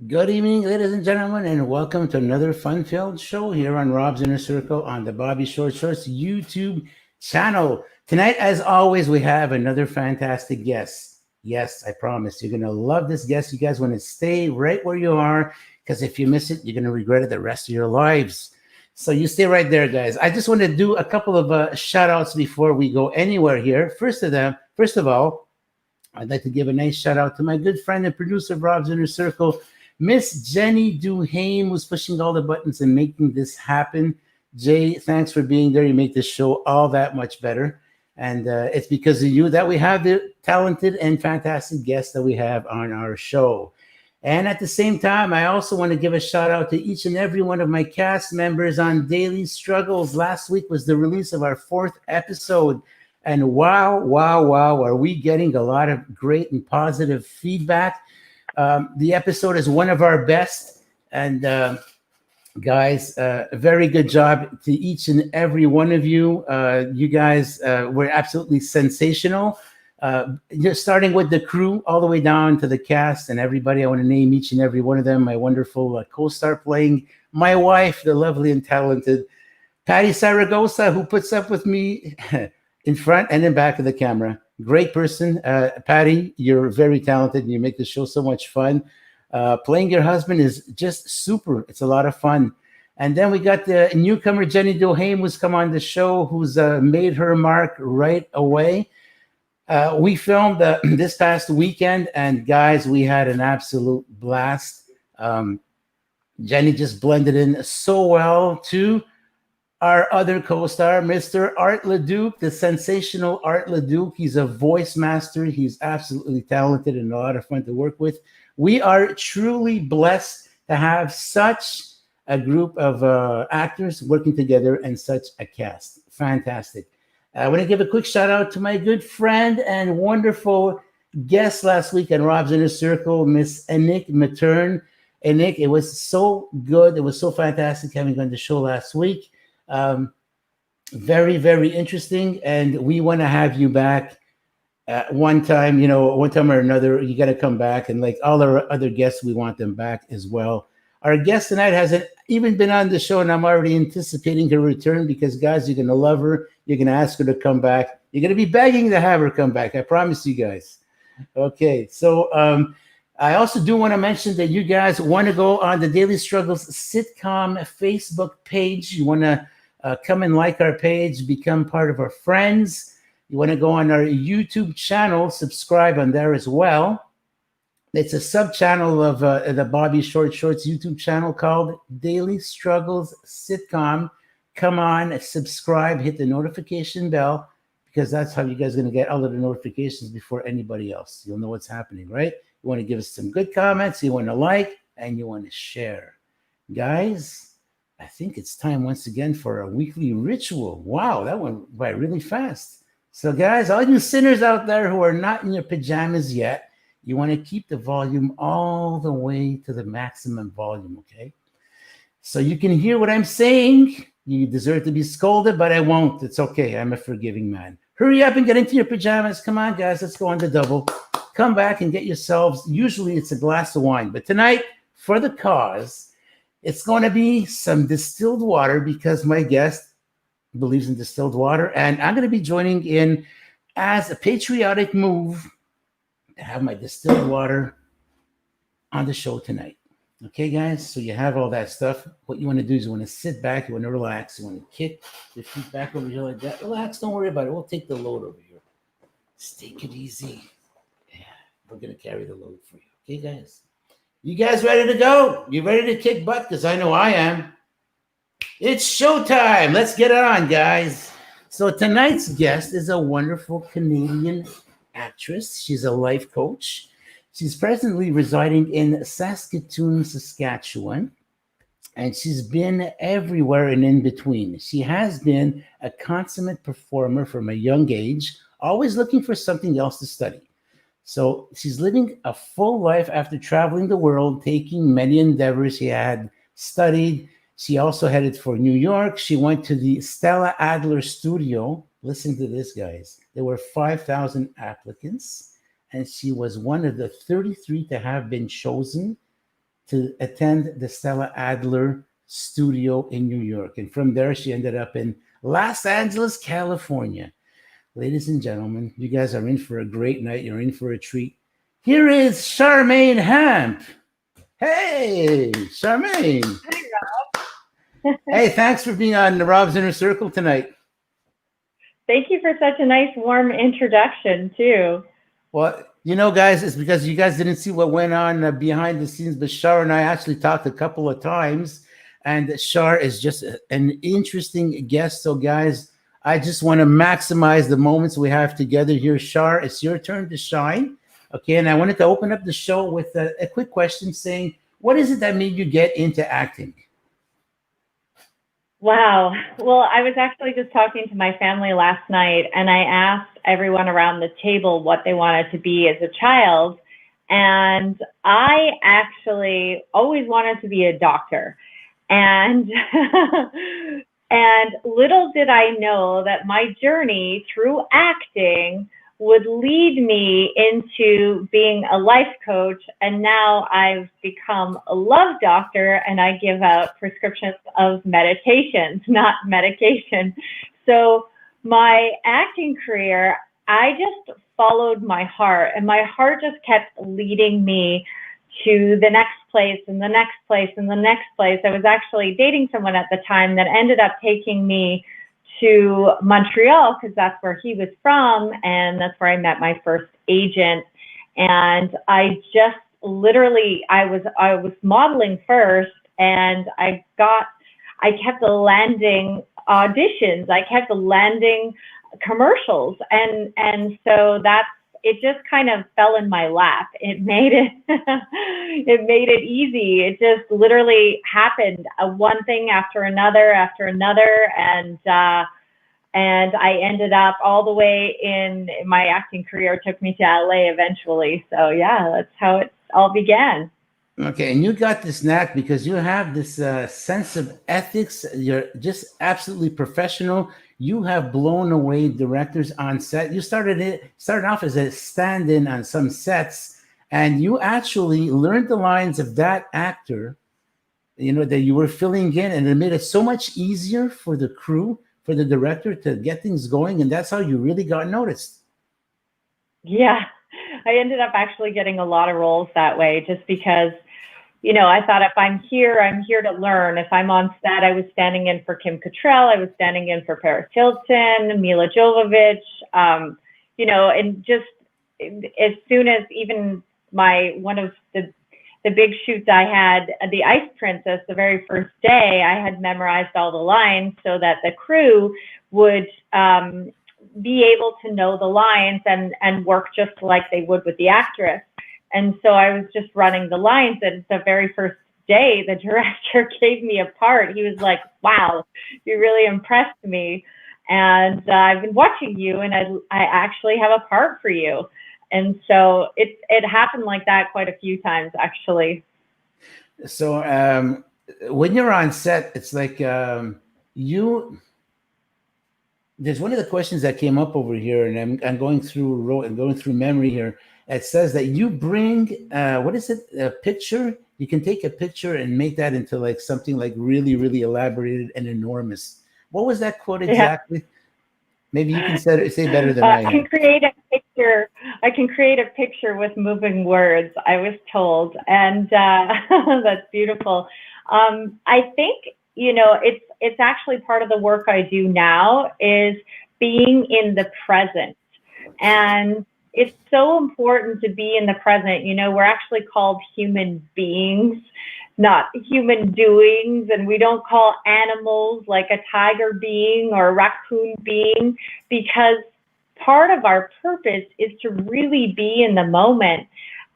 Good evening, ladies and gentlemen, and welcome to another fun-filled show here on Rob's Inner Circle on the Bobby Short Shorts YouTube channel. Tonight, as always, we have another fantastic guest. Yes, I promise you're going to love this guest. You guys want to stay right where you are because if you miss it, you're going to regret it the rest of your lives. So you stay right there, guys. I just want to do a couple of shout outs before we go anywhere here. First of all, I'd like to give a nice shout out to my good friend and producer of Rob's Inner Circle, Miss Jenny Duhame, who's pushing all the buttons and making this happen. Jay, thanks for being there. You make this show all that much better. And it's because of you that we have the talented and fantastic guests that we have on our show. And at the same time, I also want to give a shout out to each and every one of my cast members on Daily Struggles. Last week was the release of our fourth episode. And wow, are we getting a lot of great and positive feedback. The episode is one of our best. And guys, a very good job to each and every one of you. You guys were absolutely sensational. Just starting with the crew all the way down to the cast and everybody. I want to name each and every one of them. My wonderful co-star playing my wife, the lovely and talented Patty Saragosa, who puts up with me in front and in back of the camera. Great person. Patty, you're very talented. You make the show so much fun. Playing your husband is just super. It's a lot of fun. And then we got the newcomer, Jenny Duhame, who's come on the show, who's made her mark right away. We filmed this past weekend, and guys, we had an absolute blast. Jenny just blended in so well too. Our other co-star, Mr. Art LeDuc, the sensational Art LeDuc. He's a voice master. He's absolutely talented and a lot of fun to work with. We are truly blessed to have such a group of actors working together and such a cast. Fantastic. I want to give a quick shout out to my good friend and wonderful guest last week in Rob's Inner Circle, Miss Anik Matern. Anik, it was so good. It was so fantastic having you on the show last week. Very interesting, and we want to have you back one time or another. You got to come back, and like all our other guests, we want them back as well. Our guest tonight hasn't even been on the show, and I'm already anticipating her return because guys, you're gonna love her. You're gonna ask her to come back. You're gonna be begging to have her come back. I promise you guys. Okay, so I also do want to mention that you guys want to go on the Daily Struggles sitcom Facebook page. You want to come and like our page, become part of our friends. You want to go on our YouTube channel, subscribe on there as well. It's a sub-channel of the Bobby Short Shorts YouTube channel called Daily Struggles Sitcom. Come on, subscribe, hit the notification bell, because that's how you guys are going to get all of the notifications before anybody else. You'll know what's happening, right? You want to give us some good comments, you want to like, and you want to share. Guys, I think it's time once again for a weekly ritual. Wow, that went by really fast. So guys, all you sinners out there who are not in your pajamas yet, you want to keep the volume all the way to the maximum volume, okay? So you can hear what I'm saying. You deserve to be scolded, but I won't. It's okay. I'm a forgiving man. Hurry up and get into your pajamas. Come on, guys. Let's go on the double. Come back and get yourselves, usually it's a glass of wine, but tonight, for the cause, it's going to be some distilled water because my guest believes in distilled water, and I'm going to be joining in as a patriotic move to have my distilled water on the show tonight. Okay, guys, so you have all that stuff. What you want to do is you want to sit back, you want to relax, you want to kick your feet back over here like that. Relax, don't worry about it. We'll take the load over here. Just take it easy. Yeah, we're going to carry the load for you. Okay, guys? You guys ready to go? You ready to kick butt? Because I know I am. It's showtime. Let's get it on, guys. So tonight's guest is a wonderful Canadian actress. She's a life coach. She's presently residing in Saskatoon, Saskatchewan, and she's been everywhere and in between. She has been a consummate performer from a young age, always looking for something else to study. So she's living a full life after traveling the world, taking many endeavors she had studied. She also headed for New York. She went to the Stella Adler Studio. Listen to this, guys. There were 5,000 applicants, and she was one of the 33 to have been chosen to attend the Stella Adler Studio in New York. And from there, she ended up in Los Angeles, California. Ladies and gentlemen, you guys are in for a great night. You're in for a treat. Here is Charmaine Hamp. Hey, Charmaine. Hey, thanks for being on the Rob's Inner Circle tonight. Thank you for such a nice, warm introduction, too. Well, you know, guys, it's because you guys didn't see what went on behind the scenes, but Shar and I actually talked a couple of times, and Shar is just an interesting guest. So, guys, I just want to maximize the moments we have together here. Shar, it's your turn to shine. Okay, and I wanted to open up the show with a quick question saying, what is it that made you get into acting? Wow. Well, I was actually just talking to my family last night, and I asked everyone around the table what they wanted to be as a child. And I actually always wanted to be a doctor. And and little did I know that my journey through acting would lead me into being a life coach. And now I've become a love doctor, and I give out prescriptions of meditations, not medication. So my acting career, I just followed my heart, and my heart just kept leading me to the next place and the next place and the next place. I was actually dating someone at the time that ended up taking me to Montreal because that's where he was from, and that's where I met my first agent. And I just literally, I was modeling first, and I kept landing auditions, I kept landing commercials, and so it just kind of fell in my lap. It made it easy. It just literally happened, one thing after another, and I ended up all the way in my acting career. Took me to LA eventually. So yeah, that's how it all began. Okay, and you got this knack because you have this sense of ethics. You're just absolutely professional. You have blown away directors on set. You started off as a stand-in on some sets, and you actually learned the lines of that actor, you know, that you were filling in, and it made it so much easier for the crew, for the director to get things going, and that's how you really got noticed. Yeah, I ended up actually getting a lot of roles that way, just because, you know, I thought if I'm here to learn. If I'm on set, I was standing in for Kim Cattrall, I was standing in for Paris Hilton, Mila Jovovich, you know, and just as soon as even one of the big shoots I had, The Ice Princess, the very first day, I had memorized all the lines so that the crew would be able to know the lines and work just like they would with the actress. And so I was just running the lines, and the very first day, the director gave me a part. He was like, wow, you really impressed me. And I've been watching you, and I actually have a part for you. And so it happened like that quite a few times, actually. So when you're on set, it's like there's one of the questions that came up over here, and I'm going through memory here. It says that you bring what is it? A picture. You can take a picture and make that into like something like really, really elaborated and enormous. What was that quote exactly? Yeah. Maybe you can say better than I am. I can create a picture with moving words, I was told, and that's beautiful. I think, you know, it's actually part of the work I do now is being in the present, and it's so important to be in the present. You know, we're actually called human beings, not human doings, and we don't call animals like a tiger being or a raccoon being, because part of our purpose is to really be in the moment.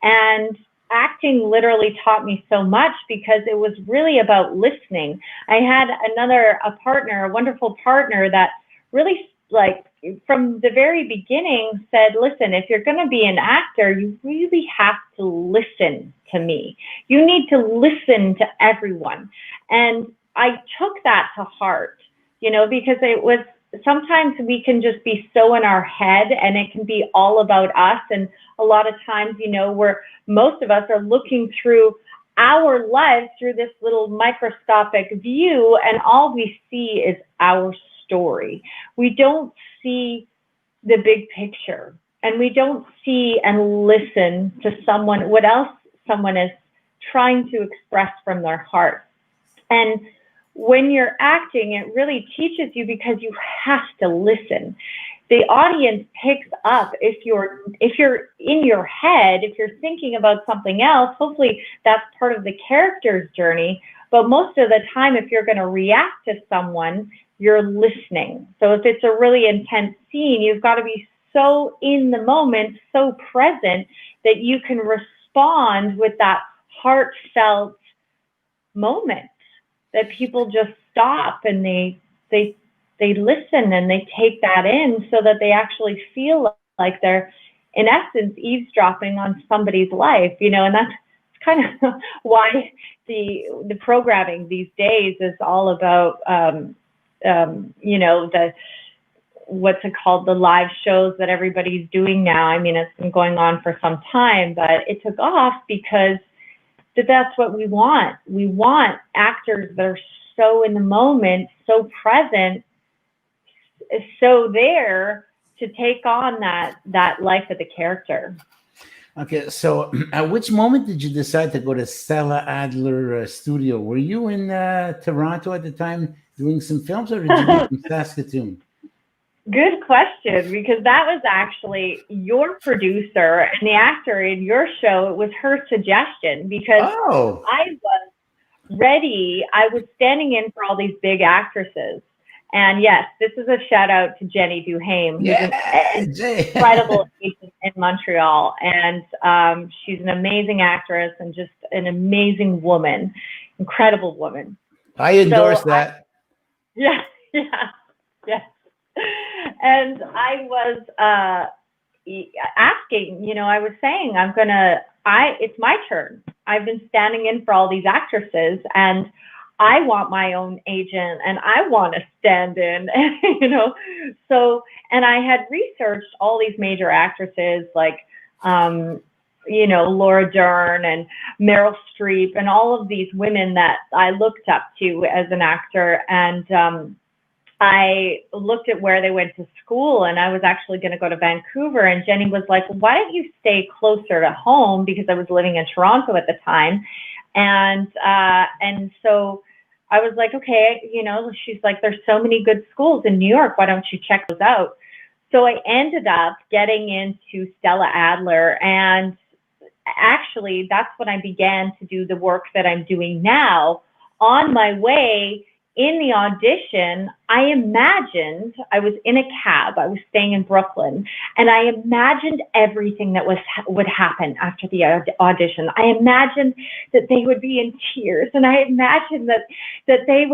And acting literally taught me so much because it was really about listening. I had a wonderful partner that really, like, from the very beginning said, listen, if you're going to be an actor, you really have to listen to me. You need to listen to everyone. And I took that to heart, you know, because it was, sometimes we can just be so in our head and it can be all about us. And a lot of times, you know, most of us are looking through our lives through this little microscopic view, and all we see is our story. We don't see the big picture, and we don't see and listen to someone, what else someone is trying to express from their heart. And when you're acting, it really teaches you, because you have to listen. The audience picks up if you're in your head, if you're thinking about something else. Hopefully that's part of the character's journey. But most of the time, if you're going to react to someone, you're listening. So if it's a really intense scene, you've got to be so in the moment, so present, that you can respond with that heartfelt moment, that people just stop and they listen and they take that in, so that they actually feel like they're, in essence, eavesdropping on somebody's life, you know. And that's kind of why the programming these days is all about, you know, what's it called, the live shows that everybody's doing now. I mean, it's been going on for some time, but it took off because that's what we want. We want actors that are so in the moment, so present, so there to take on that life of the character. Okay, so at which moment did you decide to go to Stella Adler Studio? Were you in Toronto at the time doing some films, or did you go from Saskatoon? Good question, because that was actually your producer and the actor in your show. It was her suggestion, because I was ready. I was standing in for all these big actresses. And yes, this is a shout out to Jenny Duhame, who's an incredible agent in Montreal. And she's an amazing actress and just an amazing woman, incredible woman. I endorse that. Yeah. And I was asking, you know, I was saying, it's my turn. I've been standing in for all these actresses, and I want my own agent, and I want to stand in, you know. So, and I had researched all these major actresses like, you know, Laura Dern and Meryl Streep, and all of these women that I looked up to as an actor. And I looked at where they went to school, and I was actually going to go to Vancouver. And Jenny was like, why don't you stay closer to home? Because I was living in Toronto at the time. And so I was like, okay, you know, she's like, there's so many good schools in New York. Why don't you check those out? So I ended up getting into Stella Adler. And actually, that's when I began to do the work that I'm doing now. On my way in the audition, I imagined, I was in a cab, I was staying in Brooklyn, and I imagined everything that would happen after the audition. I imagined that they would be in tears, and I imagined that they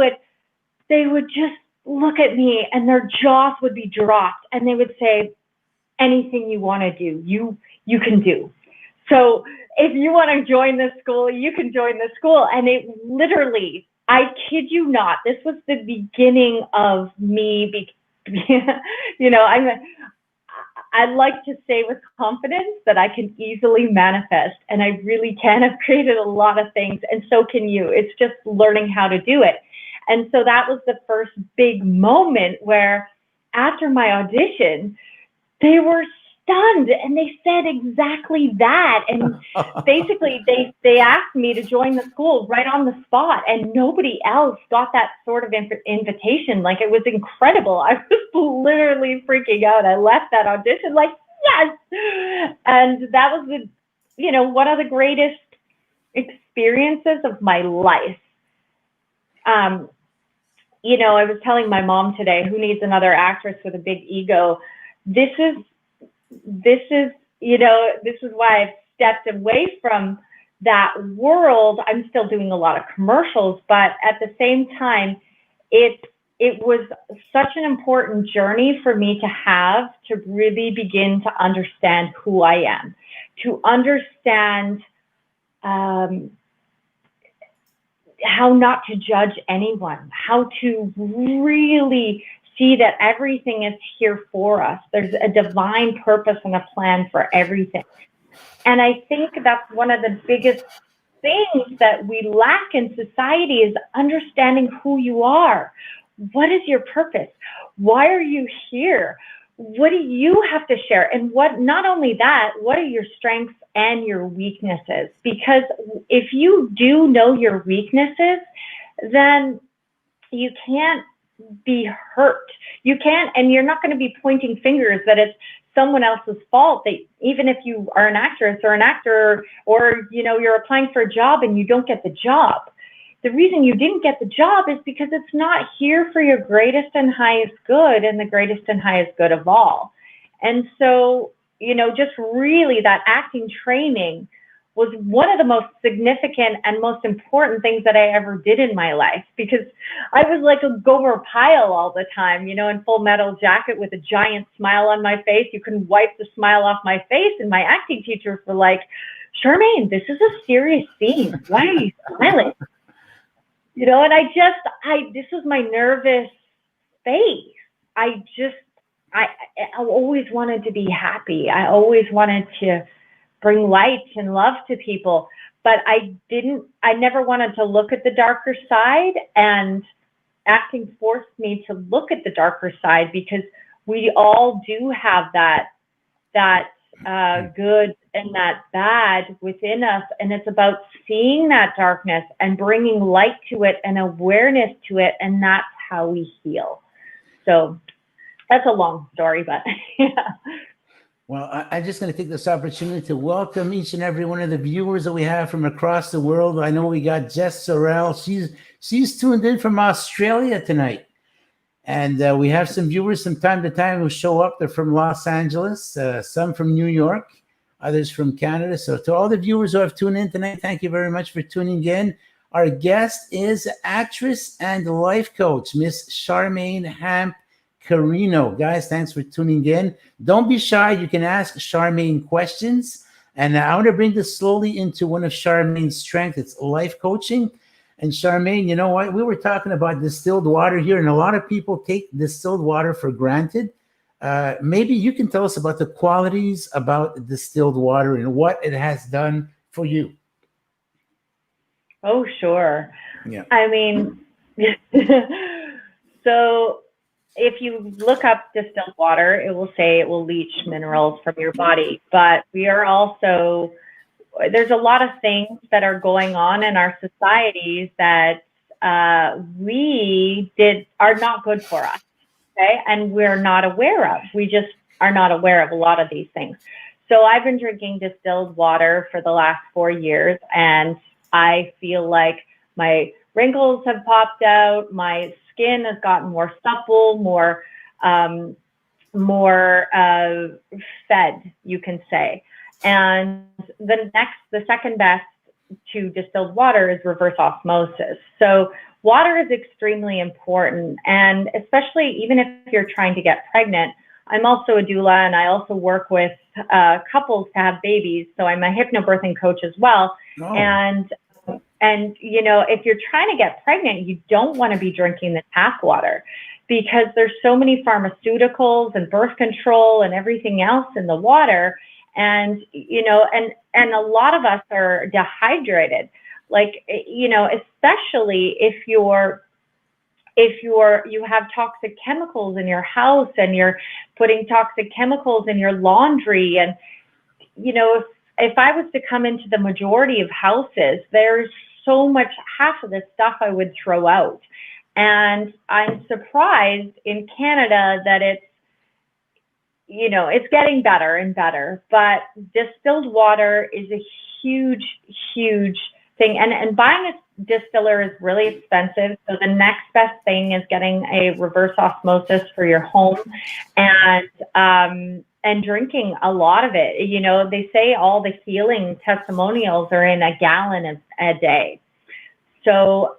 would just look at me and their jaws would be dropped, and they would say, anything you want to do, you can do. So if you want to join this school, you can join the school. And it literally, I kid you not, this was the beginning of me, you know, I like to say with confidence that I can easily manifest, and I really can. I've created a lot of things, and so can you. It's just learning how to do it. And so that was the first big moment where after my audition, they were stunned, and they said exactly that. And basically they asked me to join the school right on the spot, and nobody else got that sort of invitation. Like, it was incredible. I was literally freaking out. I left that audition like, yes. And that was one of the greatest experiences of my life. You know, I was telling my mom today, who needs another actress with a big ego? This is why I've stepped away from that world. I'm still doing a lot of commercials, but at the same time, it was such an important journey for me to have, to really begin to understand who I am, to understand how not to judge anyone, how to really see that everything is here for us. There's a divine purpose and a plan for everything. And I think that's one of the biggest things that we lack in society is understanding who you are. What is your purpose? Why are you here? What do you have to share? And what, not only that, what are your strengths and your weaknesses? Because if you do know your weaknesses, then you can't be hurt. You can't, and you're not going to be pointing fingers that it's someone else's fault, that even if you are an actress or an actor, or you're applying for a job and you don't get the job, the reason you didn't get the job is because it's not here for your greatest and highest good, and the greatest and highest good of all. And so, just really that acting training was one of the most significant and most important things that I ever did in my life, because I was like a Gomer Pyle all the time, in Full Metal Jacket with a giant smile on my face. You couldn't wipe the smile off my face. And my acting teachers were like, Charmaine, this is a serious scene. Why are you smiling? And this was my nervous face. I always wanted to be happy. I always wanted to bring light and love to people, but I never wanted to look at the darker side, and acting forced me to look at the darker side, because we all do have that good and that bad within us, and it's about seeing that darkness and bringing light to it and awareness to it, and that's how we heal. So that's a long story, but yeah. Well, I'm just going to take this opportunity to welcome each and every one of the viewers that we have from across the world. I know we got Jess Sorrell. She's tuned in from Australia tonight. And we have some viewers from time to time who show up. They're from Los Angeles, some from New York, others from Canada. So to all the viewers who have tuned in tonight, thank you very much for tuning in. Our guest is actress and life coach, Miss Charmaine Hamp Carino. Guys, thanks for tuning in. Don't be shy. You can ask Charmaine questions. And I want to bring this slowly into one of Charmaine's strengths. It's life coaching. And Charmaine, you know what? We were talking about distilled water here, and a lot of people take distilled water for granted. Maybe you can tell us about the qualities about distilled water and what it has done for you. Oh, sure. Yeah. I mean, so if you look up distilled water, it will say it will leach minerals from your body. But we are also, there's a lot of things that are going on in our societies that are not good for us, okay? And we're not aware of. We just are not aware of a lot of these things. So I've been drinking distilled water for the last 4 years, and I feel like my wrinkles have popped out, my skin has gotten more supple, more fed, you can say. And the second best to distilled water is reverse osmosis. So water is extremely important, and especially even if you're trying to get pregnant. I'm also a doula, and I also work with couples to have babies. So I'm a hypnobirthing coach as well. Oh. And if you're trying to get pregnant, you don't want to be drinking the tap water, because there's so many pharmaceuticals and birth control and everything else in the water. And, and a lot of us are dehydrated, like, especially if you have toxic chemicals in your house and you're putting toxic chemicals in your laundry. And, if I was to come into the majority of houses, there's so much, half of the stuff I would throw out. And I'm surprised in Canada that it's getting better and better, but distilled water is a huge, huge thing. And buying a distiller is really expensive. So the next best thing is getting a reverse osmosis for your home, and drinking a lot of it. They say all the healing testimonials are in a gallon a day. So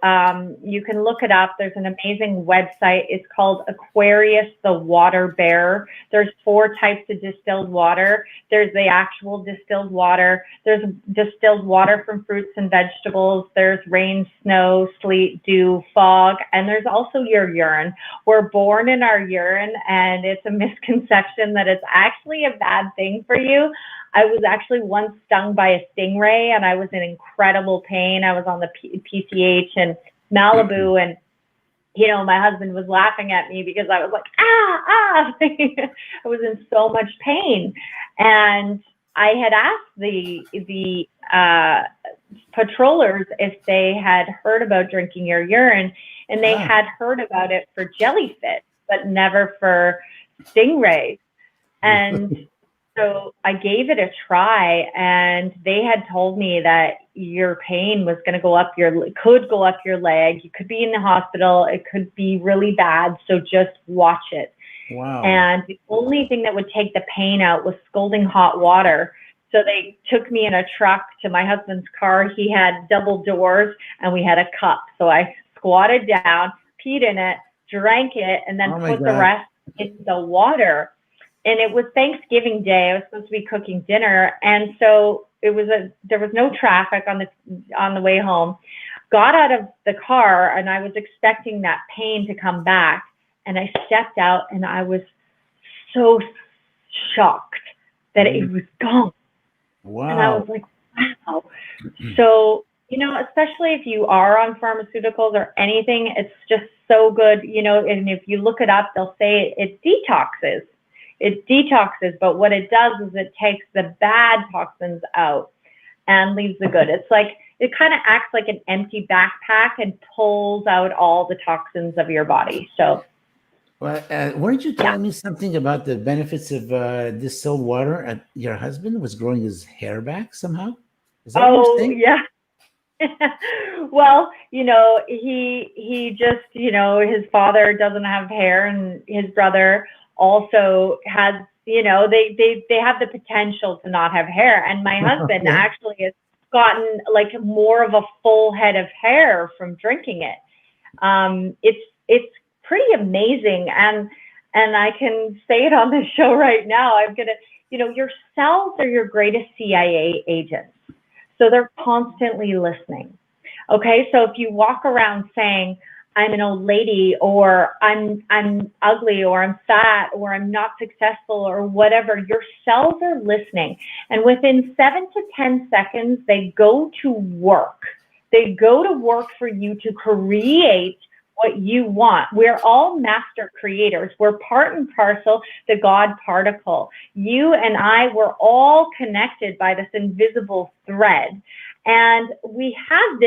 you can look it up. There's an amazing website. It's called Aquarius, the Water Bearer. There's 4 types of distilled water. There's the actual distilled water. There's distilled water from fruits and vegetables. There's rain, snow, sleet, dew, fog, and there's also your urine. We're born in our urine, and it's a misconception that it's actually a bad thing for you. I was actually once stung by a stingray, and I was in incredible pain. I was on the PCH in Malibu, and my husband was laughing at me because I was like, I was in so much pain. And I had asked the patrollers if they had heard about drinking your urine, and they had heard about it for jellyfish, but never for stingrays. And so I gave it a try, and they had told me that your pain was going to could go up your leg. You could be in the hospital. It could be really bad. So just watch it. Wow. And the only thing that would take the pain out was scalding hot water. So they took me in a truck to my husband's car. He had double doors, and we had a cup. So I squatted down, peed in it, drank it, and then put the rest in the water. And it was Thanksgiving Day. I was supposed to be cooking dinner, and so there was no traffic on the way home. Got out of the car, and I was expecting that pain to come back. And I stepped out, and I was so shocked that it was gone. Wow. And I was like, wow. So, especially if you are on pharmaceuticals or anything, it's just so good, and if you look it up, they'll say it detoxes. It detoxes, but what it does is it takes the bad toxins out and leaves the good. It's like, it kind of acts like an empty backpack and pulls out all the toxins of your body. So, well, weren't you telling me something about the benefits of distilled water? Your husband was growing his hair back somehow? Is that what you're saying? Yeah. Well, he just, his father doesn't have hair, and his brother also has, they have the potential to not have hair. And my husband actually has gotten like more of a full head of hair from drinking it. It's pretty amazing. And I can say it on the show right now. Your cells are your greatest CIA agents. So they're constantly listening. Okay. So if you walk around saying, I'm an old lady, or I'm ugly, or I'm fat, or I'm not successful, or whatever, your cells are listening. And within 7 to 10 seconds, they go to work. They go to work for you to create what you want. We're all master creators. We're part and parcel the God particle. You and I, we're all connected by this invisible thread. And we have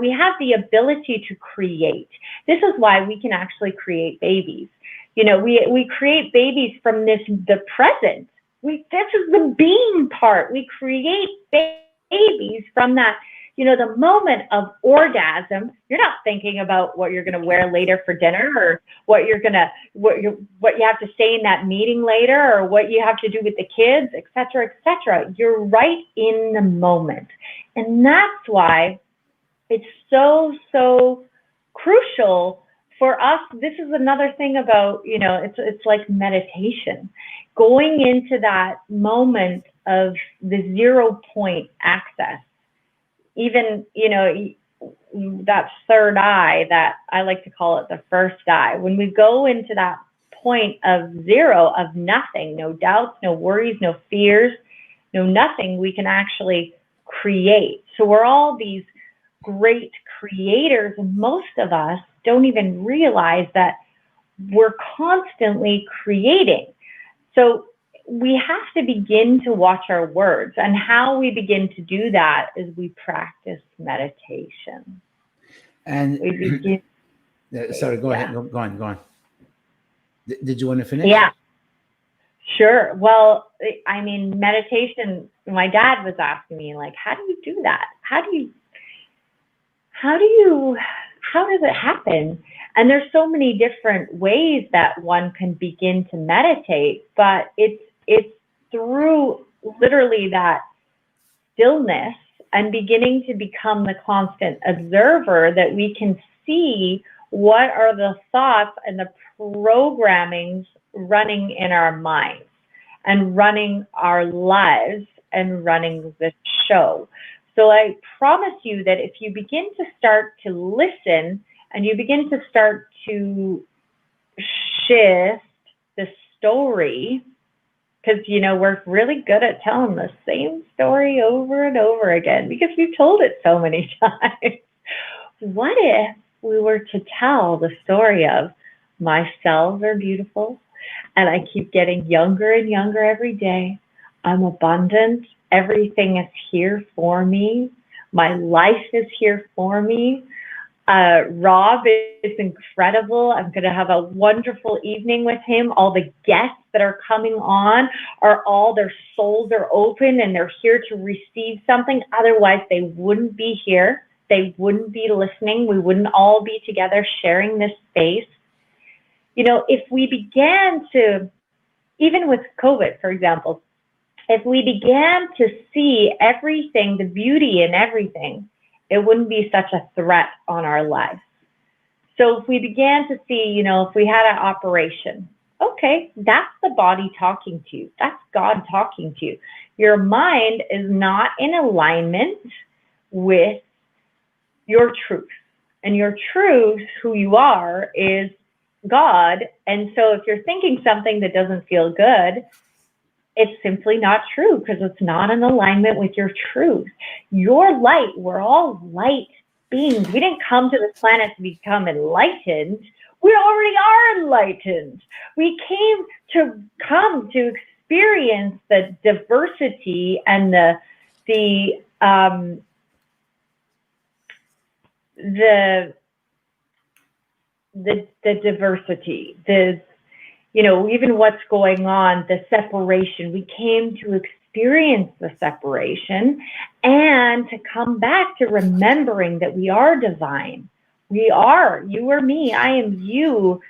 we have the ability to create. This is why we can actually create babies. We create babies from the present. This is the being part. We create babies from that, the moment of orgasm. You're not thinking about what you're going to wear later for dinner, or what you have to say in that meeting later, or what you have to do with the kids, et cetera, et cetera. You're right in the moment. And that's why it's so, so crucial for us. This is another thing about, it's like meditation. Going into that moment of the 0 point access, even, that third eye, that I like to call it the first eye. When we go into that point of zero, of nothing, no doubts, no worries, no fears, no nothing, we can actually create. So we're all these great creators, and most of us don't even realize that we're constantly creating. So we have to begin to watch our words, and how we begin to do that is we practice meditation. And we begin. Sorry, go ahead. Go on. Did you want to finish? Yeah, sure. Well, I mean, meditation, my dad was asking me, like, how do you do that? How does it happen? And there's so many different ways that one can begin to meditate, but it's through literally that stillness and beginning to become the constant observer that we can see what are the thoughts and the programmings running in our minds and running our lives and running the show. So I promise you that if you begin to start to listen and you begin to start to shift the story, because, you know, we're really good at telling the same story over and over again because we've told it so many times. What if we were to tell the story of my cells are beautiful and I keep getting younger and younger every day. I'm abundant. Everything is here for me. My life is here for me. Rob is incredible. I'm going to have a wonderful evening with him. All the guests that are coming on are all, their souls are open and they're here to receive something. Otherwise, they wouldn't be here. They wouldn't be listening. We wouldn't all be together sharing this space. You know, if we began to, even with COVID, for example, if we began to see everything, the beauty in everything, it wouldn't be such a threat on our lives. So if we began to see, you know, if we had an operation, okay, that's the body talking to you. That's God talking to you. Your mind is not in alignment with your truth. And your truth, who you are, is God. And so if you're thinking something that doesn't feel good, it's simply not true because it's not in alignment with your truth. Your light, we're all light beings. We didn't come to this planet to become enlightened. We already are enlightened. We came to experience the diversity and the diversity, you know, even what's going on, the separation. We came to experience the separation and to come back to remembering that we are divine. We are, you are me, I am you,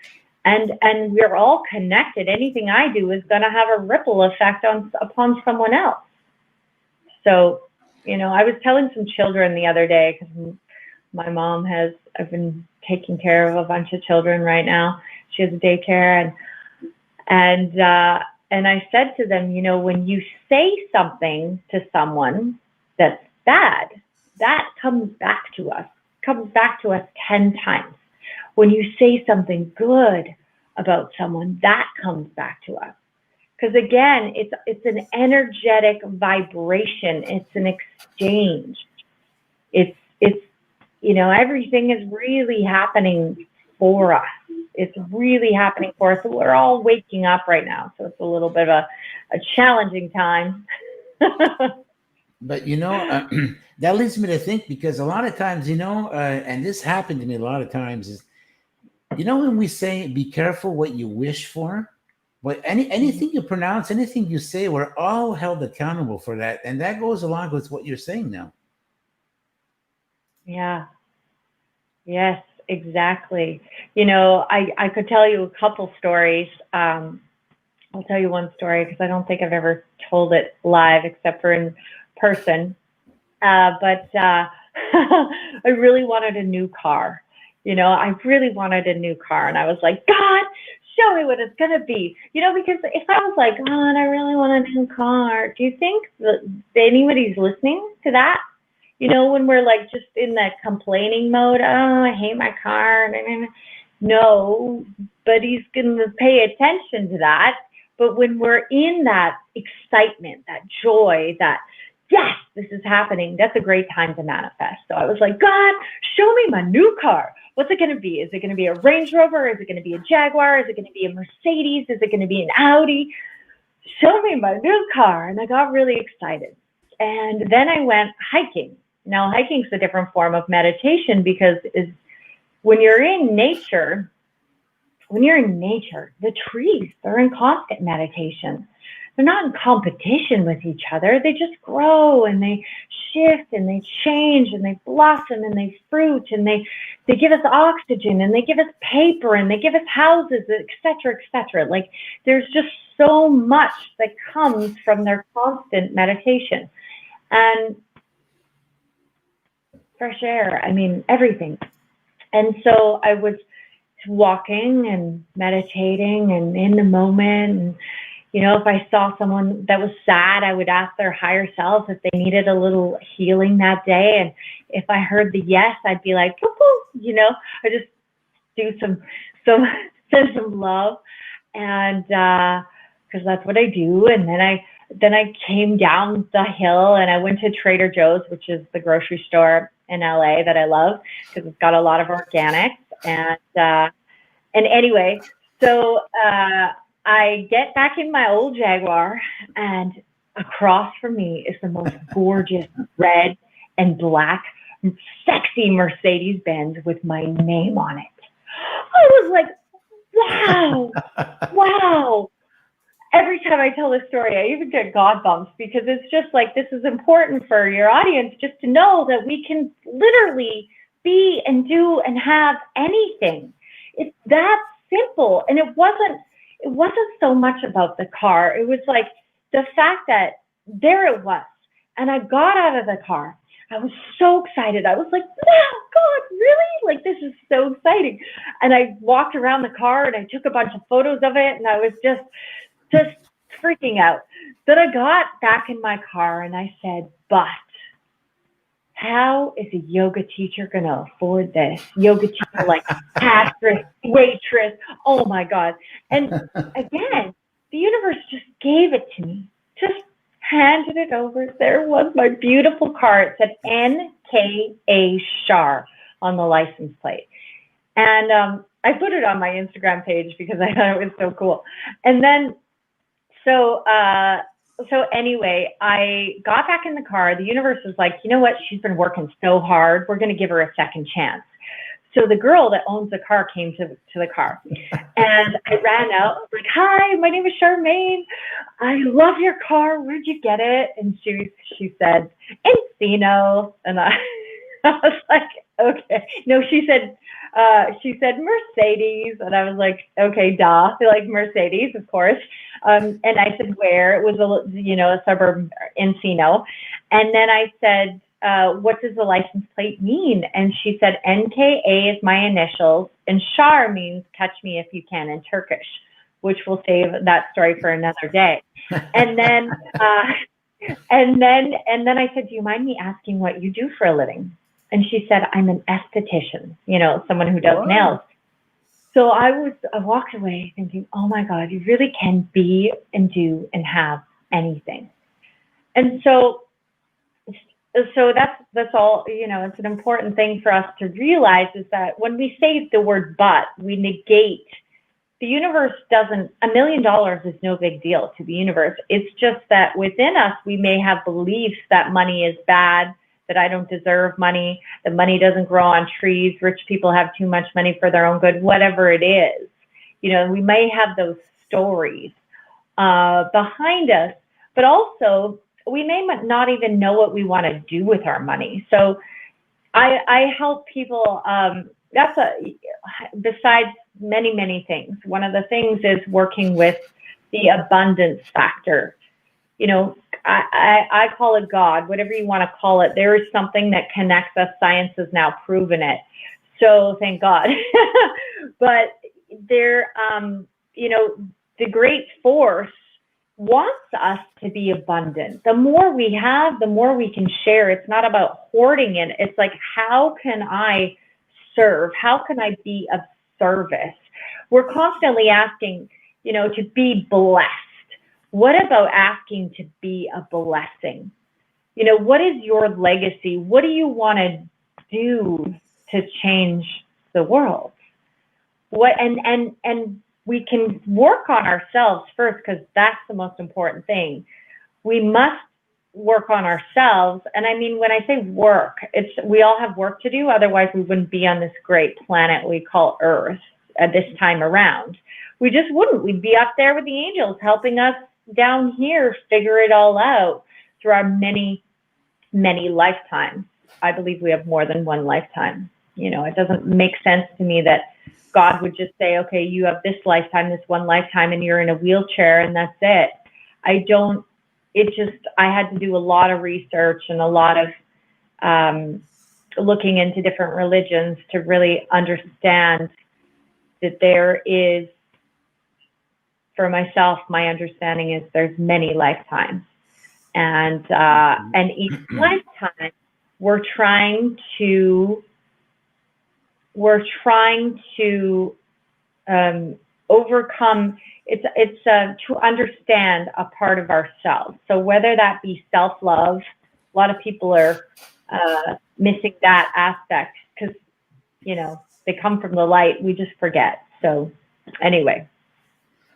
and we're all connected. Anything I do is going to have a ripple effect upon someone else. So, you know, I was telling some children the other day, because my mom I've been taking care of a bunch of children right now. She has a daycare, and I said to them, you know, when you say something to someone that's bad, that comes back to us 10 times. When you say something good about someone, that comes back to us. Because again, it's an energetic vibration. It's an exchange. It's you know, everything is really happening for us. It's really happening for us. So we're all waking up right now. So it's a little bit of a challenging time. But, you know, that leads me to think, because a lot of times, you know, and this happened to me a lot of times, is, you know, when we say, be careful what you wish for, but anything you pronounce, anything you say, we're all held accountable for that. And that goes along with what you're saying now. Yeah. Yes, exactly. You know, I could tell you a couple stories. I'll tell you one story because I don't think I've ever told it live except for in person. But I really wanted a new car. You know, I really wanted a new car. And I was like, God, show me what it's going to be. You know, because if I was like, God, I really want a new car, do you think that anybody's listening to that? You know, when we're like just in that complaining mode, oh, I hate my car. No, but he's going to pay attention to that. But when we're in that excitement, that joy, that, yes, this is happening, that's a great time to manifest. So I was like, God, show me my new car. What's it going to be? Is it going to be a Range Rover? Is it going to be a Jaguar? Is it going to be a Mercedes? Is it going to be an Audi? Show me my new car. And I got really excited. And then I went hiking. Now, hiking is a different form of meditation because when you're in nature, the trees, they're in constant meditation. They're not in competition with each other. They just grow and they shift and they change and they blossom and they fruit and they give us oxygen and they give us paper and they give us houses, et cetera, et cetera. Like, there's just so much that comes from their constant meditation. And fresh air, I mean, everything. And so I was walking and meditating and in the moment. And, you know, if I saw someone that was sad, I would ask their higher self if they needed a little healing that day. And if I heard the yes, I'd be like, you know, I just do send some love. And because that's what I do. And then I came down the hill and I went to Trader Joe's, which is the grocery store in LA that I love because it's got a lot of organics. And anyway, so I get back in my old Jaguar, and across from me is the most gorgeous red and black, sexy Mercedes-Benz with my name on it. I was like, wow, wow. Every time I tell this story, I even get God bumps because it's just like, this is important for your audience just to know that we can literally be and do and have anything. It's that simple. And it wasn't so much about the car. It was like the fact that there it was. And I got out of the car. I was so excited. I was like, wow, God, really? Like, this is so exciting. And I walked around the car and I took a bunch of photos of it. And I was just freaking out. Then I got back in my car and I said, but how is a yoga teacher going to afford this? Yoga teacher, like actress, waitress. Oh my God. And again, the universe just gave it to me. Just handed it over. There was my beautiful car. It said NKA Shar on the license plate. And I put it on my Instagram page because I thought it was so cool. And then, so anyway, I got back in the car. The universe was like, you know what? She's been working so hard. We're going to give her a second chance. So the girl that owns the car came to the car, and I ran out. I was like, hi, my name is Charmaine. I love your car. Where'd you get it? And she said, Encino. And I was like, okay. No, she said Mercedes. And I was like, okay, duh. They're like, Mercedes, of course. And I said, where? It was a suburb, Encino. And then I said, what does the license plate mean? And she said, NKA is my initials, and Shar means catch me if you can in Turkish, which we'll save that story for another day. And then, and then I said, do you mind me asking what you do for a living? And she said, I'm an esthetician, someone who does nails. So I walked away thinking, oh my God, you really can be and do and have anything. And so that's all, it's an important thing for us to realize is that when we say the word but, we negate. The universe doesn't, $1 million is no big deal to the universe. It's just that within us, we may have beliefs that money is bad, that I don't deserve money, that money doesn't grow on trees, rich people have too much money for their own good, whatever it is. We may have those stories behind us, but also we may not even know what we want to do with our money. So I help people, besides many, many things. One of the things is working with the abundance factor. I call it God, whatever you want to call it. There is something that connects us. Science has now proven it. So thank God. But there, the great force wants us to be abundant. The more we have, the more we can share. It's not about hoarding it. It's like, how can I serve? How can I be of service? We're constantly asking, to be blessed. What about asking to be a blessing? What is your legacy? What do you want to do to change the world? And we can work on ourselves first, because that's the most important thing. We must work on ourselves. And I mean, when I say work, we all have work to do. Otherwise, we wouldn't be on this great planet we call Earth at this time around. We just wouldn't. We'd be up there with the angels helping us down here figure it all out through our many, many lifetimes. I believe we have more than one lifetime. It doesn't make sense to me that God would just say, okay, you have this lifetime, this one lifetime, and you're in a wheelchair and that's it. I had to do a lot of research and a lot of looking into different religions to really understand that there is, for myself, my understanding is there's many lifetimes. And each lifetime we're trying to overcome. It's to understand a part of ourselves. So whether that be self-love, a lot of people are missing that aspect because, you know, they come from the light. We just forget. So anyway.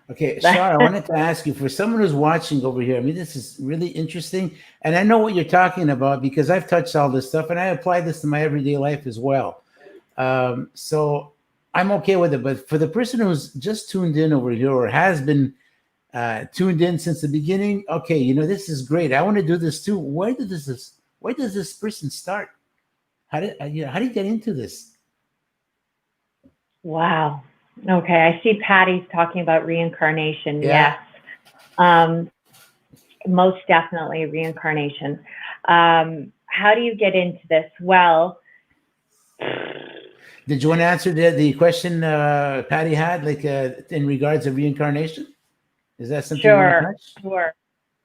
Okay, Shar, I wanted to ask you, for someone who's watching over here, I mean, this is really interesting. And I know what you're talking about because I've touched all this stuff and I apply this to my everyday life as well. So I'm okay with it. But for the person who's just tuned in over here or has been tuned in since the beginning, okay, you know, this is great. I want to do this too. Where does this person start? How do you get into this? Wow. Okay, I see Patty's talking about reincarnation. Yeah. Yes, most definitely reincarnation. How do you get into this? Well, did you want to answer the question Patty had, like in regards of reincarnation? Is that something you want to touch? Sure.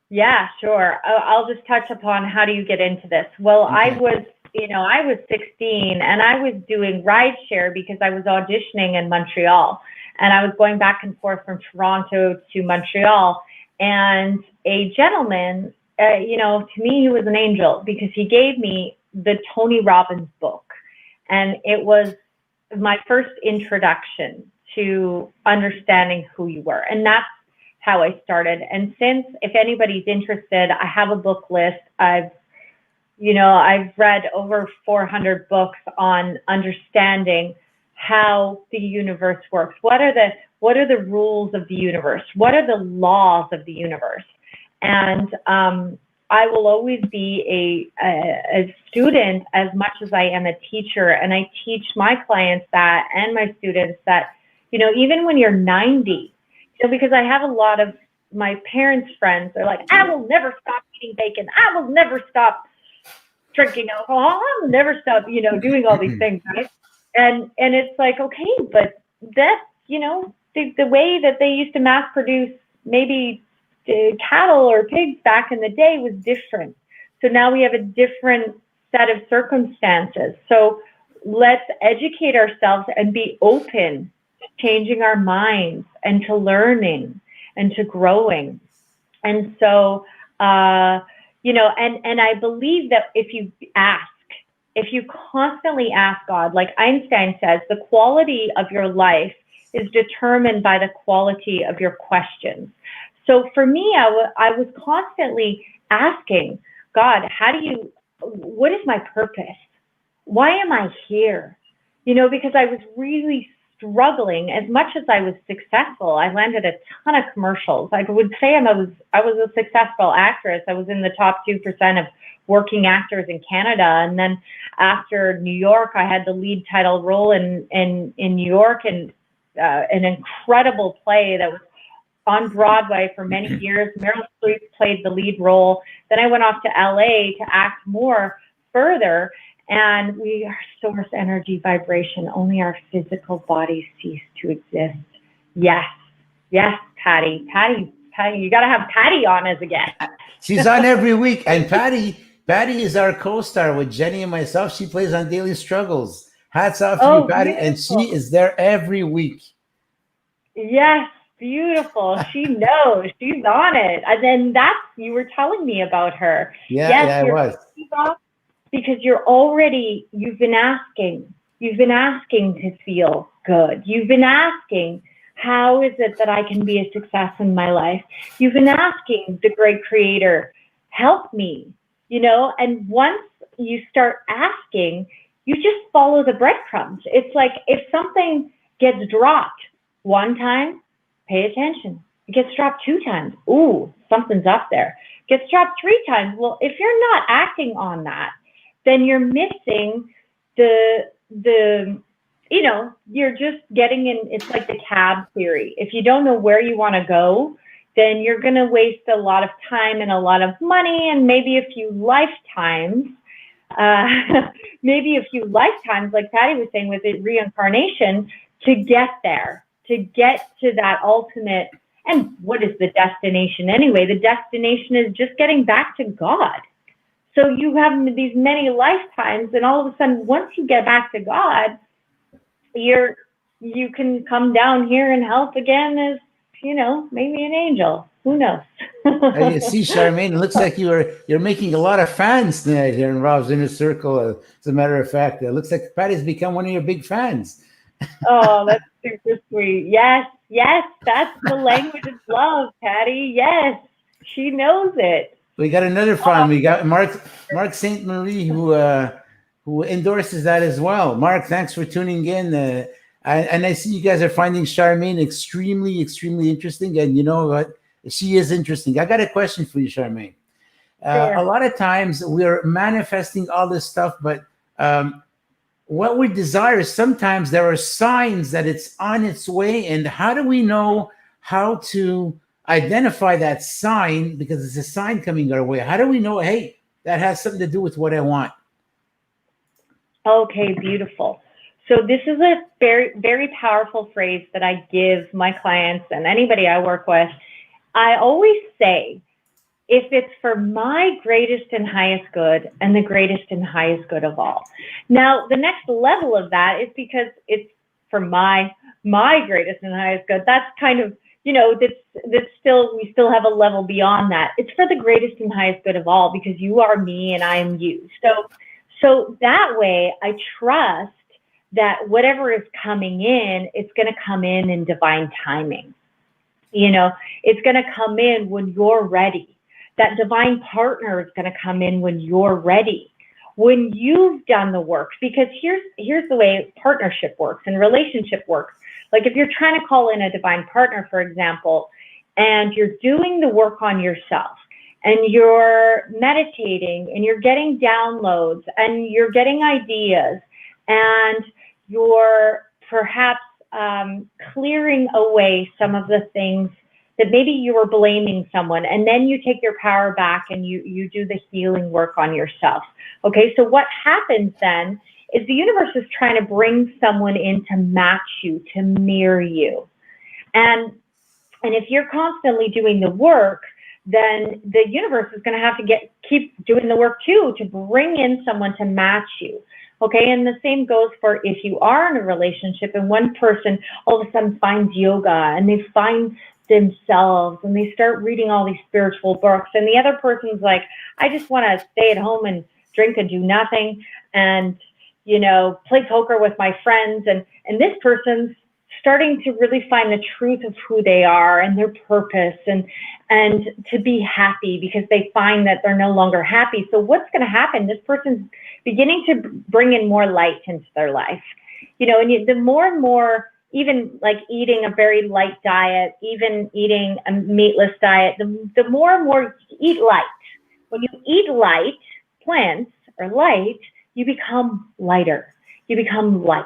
Yeah, sure. I'll just touch upon how do you get into this. Well, okay. I was 16 and I was doing rideshare because I was auditioning in Montreal, and I was going back and forth from Toronto to Montreal. And a gentleman, to me, he was an angel because he gave me the Tony Robbins book, and it was my first introduction to understanding who you were, and that's how I started. And since, if anybody's interested, I have a book list. I've read over 400 books on understanding how the universe works. What are the rules of the universe? What are the laws of the universe? And I will always be a student as much as I am a teacher. And I teach my clients that, and my students that, even when you're 90, because I have a lot of my parents' friends, they're like, I will never stop eating bacon. I will never stop drinking alcohol. I will never stop, doing all these things, right? And it's like, okay, but that, the way that they used to mass produce maybe cattle or pigs back in the day was different. So now we have a different set of circumstances. So let's educate ourselves and be open to changing our minds and to learning and to growing. And so, and I believe that if you constantly ask God, like Einstein says, the quality of your life is determined by the quality of your questions. So for me, I was constantly asking God, what is my purpose? Why am I here? Because I was really struggling. As much as I was successful, I landed a ton of commercials. I would say I was a successful actress. I was in the top 2% of working actors in Canada. And then after New York, I had the lead title role in New York, and an incredible play that was on Broadway for many years. Meryl Streep played the lead role. Then I went off to LA to act more further. And we are source energy vibration. Only our physical bodies cease to exist. Yes, Patty, you got to have Patty on as a guest. She's on every week. And Patty is our co-star with Jenny and myself. She plays on Daily Struggles. Hats off to you, Patty. Beautiful. And she is there every week. Yes, beautiful. She knows. She's on it. And then you were telling me about her. Yeah, I was. Because you've been asking to feel good. You've been asking, how is it that I can be a success in my life? You've been asking the great creator, help me, and once you start asking, you just follow the breadcrumbs. It's like if something gets dropped one time, pay attention. It gets dropped 2 times. Ooh, something's up there. It gets dropped 3 times. Well, if you're not acting on that, then you're missing you're just getting in. It's like the cab theory. If you don't know where you want to go, then you're going to waste a lot of time and a lot of money and maybe a few lifetimes. Like Patty was saying with the reincarnation, to get there, to get to that ultimate. And what is the destination anyway? The destination is just getting back to God. So you have these many lifetimes, and all of a sudden, once you get back to God, you're you can come down here and help again as, maybe an angel. Who knows? You see, Charmaine, it looks like you're making a lot of fans tonight here in Rob's Inner Circle. As a matter of fact, it looks like Patty's become one of your big fans. Oh, that's super sweet. Yes, that's the language of love, Patty. Yes, she knows it. We got another fan. We got Mark Saint Marie who endorses that as well. Mark, thanks for tuning in. And I see you guys are finding Charmaine extremely, extremely interesting. And you know what? She is interesting. I got a question for you, Charmaine. Sure. A lot of times we're manifesting all this stuff, but what we desire, sometimes there are signs that it's on its way. And how do we know how to identify that sign? Because it's a sign coming our way. How do we know, hey, that has something to do with what I want? Okay, beautiful. So this is a very, very powerful phrase that I give my clients and anybody I work with. I always say, if it's for my greatest and highest good and the greatest and highest good of all. Now, the next level of that is because it's for my greatest and highest good. That's kind of, that's still, we still have a level beyond that. It's for the greatest and highest good of all, because you are me and I am you. So that way I trust that whatever is coming in, it's going to come in divine timing. It's going to come in when you're ready. That divine partner is going to come in when you're ready, when you've done the work. Because here's the way partnership works and relationship works. Like if you're trying to call in a divine partner, for example, and you're doing the work on yourself, and you're meditating, and you're getting downloads, and you're getting ideas, and you're perhaps clearing away some of the things that maybe you were blaming someone, and then you take your power back and you do the healing work on yourself. Okay, so what happens then is the universe is trying to bring someone in to match you, to mirror you. And if you're constantly doing the work, then the universe is going to have to keep doing the work too, to bring in someone to match you. Okay, and the same goes for if you are in a relationship and one person all of a sudden finds yoga and they find themselves and they start reading all these spiritual books, and the other person's like, I just want to stay at home and drink and do nothing and, play poker with my friends. And this person's starting to really find the truth of who they are and their purpose and to be happy, because they find that they're no longer happy. So what's going to happen? This person's beginning to bring in more light into their life, and the more and more, even like eating a very light diet, even eating a meatless diet, the more and more you eat light. When you eat light, plants or light, you become lighter. You become light.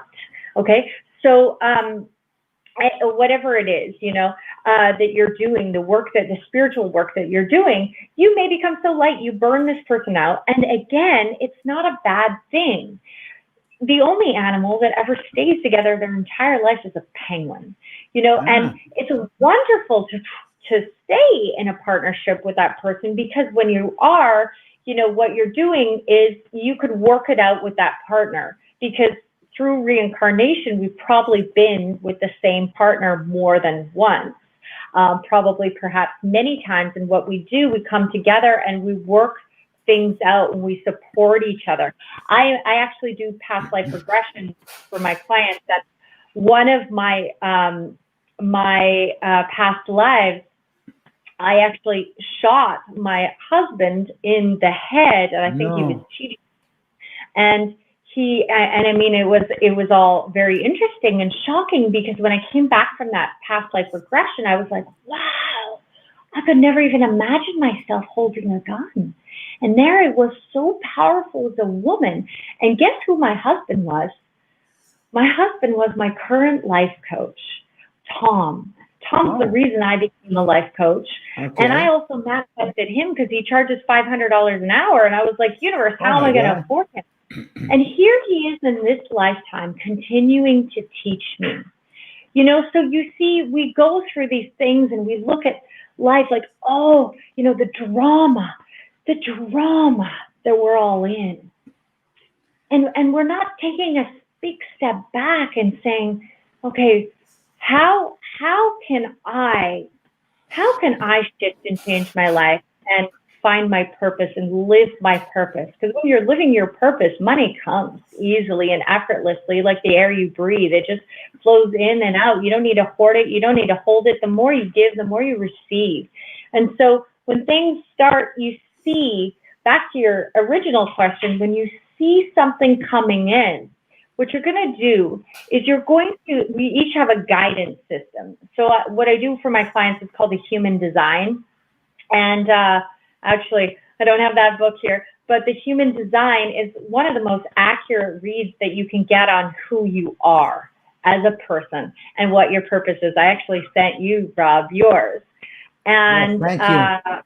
Okay. So, whatever it is, that you're doing, the spiritual work that you're doing, you may become so light, you burn this person out. And again, it's not a bad thing. The only animal that ever stays together their entire life is a penguin, and it's wonderful to stay in a partnership with that person, because when you are, what you're doing is you could work it out with that partner, because through reincarnation, we've probably been with the same partner more than once, probably perhaps many times. And what we do, we come together and we work things out and we support each other. I actually do past life regression for my clients. That's one of my past lives. I actually shot my husband in the head, and I think he was cheating. And I mean, it was all very interesting and shocking, because when I came back from that past life regression, I was like, wow, I could never even imagine myself holding a gun. And there it was, so powerful as a woman. And guess who my husband was? My husband was my current life coach, Tom. Tom's the reason I became a life coach. Okay. And I also manifested him because he charges $500 an hour. And I was like, universe, how am I going to afford him? And here he is in this lifetime continuing to teach me. So you see, we go through these things and we look at life like, the drama that we're all in. And we're not taking a big step back and saying, okay, how can I shift and change my life and find my purpose and live my purpose? Because when you're living your purpose, money comes easily and effortlessly, like the air you breathe. It just flows in and out. You don't need to hoard it. You don't need to hold it. The more you give, the more you receive. And so when things start, you see, back to your original question, when you see something coming in, what you're going to do is we each have a guidance system. So what I do for my clients is called the human design. And actually, I don't have that book here, but the human design is one of the most accurate reads that you can get on who you are as a person and what your purpose is. I actually sent you, Rob, yours. And thank you.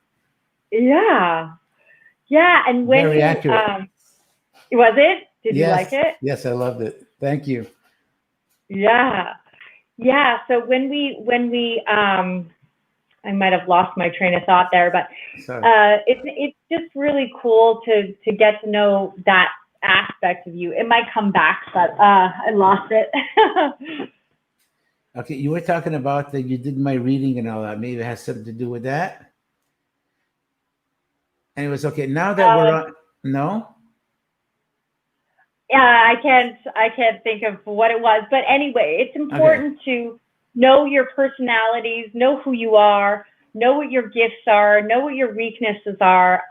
Yeah. And when very accurate. Was it? Did yes. you like it? Yes, I loved it. Thank you. Yeah. So when we I might have lost my train of thought there, but it's just really cool to get to know that aspect of you. It might come back, but I lost it. Okay, you were talking about that you did my reading and all that. Maybe it has something to do with that. And it was okay. Now that we're on, no. Yeah, I can't think of what it was, but anyway, it's important to know your personalities, know who you are, know what your gifts are, know what your weaknesses are.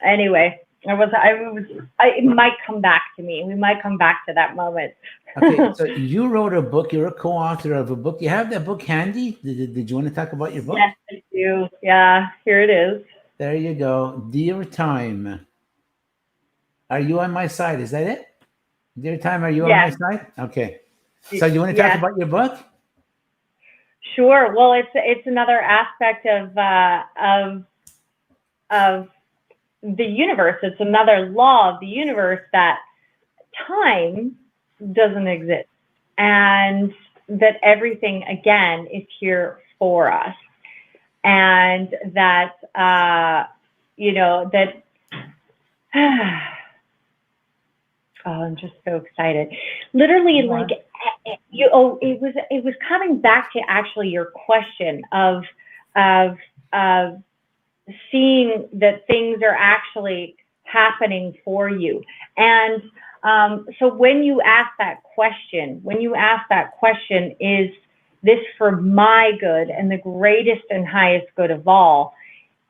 Anyway, it might come back to me. We might come back to that moment. Okay, so you wrote a book. You're a co-author of a book. You have that book handy? Did you want to talk about your book? Yes, I do. Yeah, here it is. There you go. Dear Time, are you on my side? Is that it? Dear Time, are you on my side? Okay. So you want to talk about your book? Sure. Well, it's another aspect of the universe. It's another law of the universe that time doesn't exist, and that everything again is here for us, and that that. Oh, I'm just so excited. Literally, like it was coming back to actually your question of seeing that things are actually happening for you. And so when you ask that question, is this for my good and the greatest and highest good of all?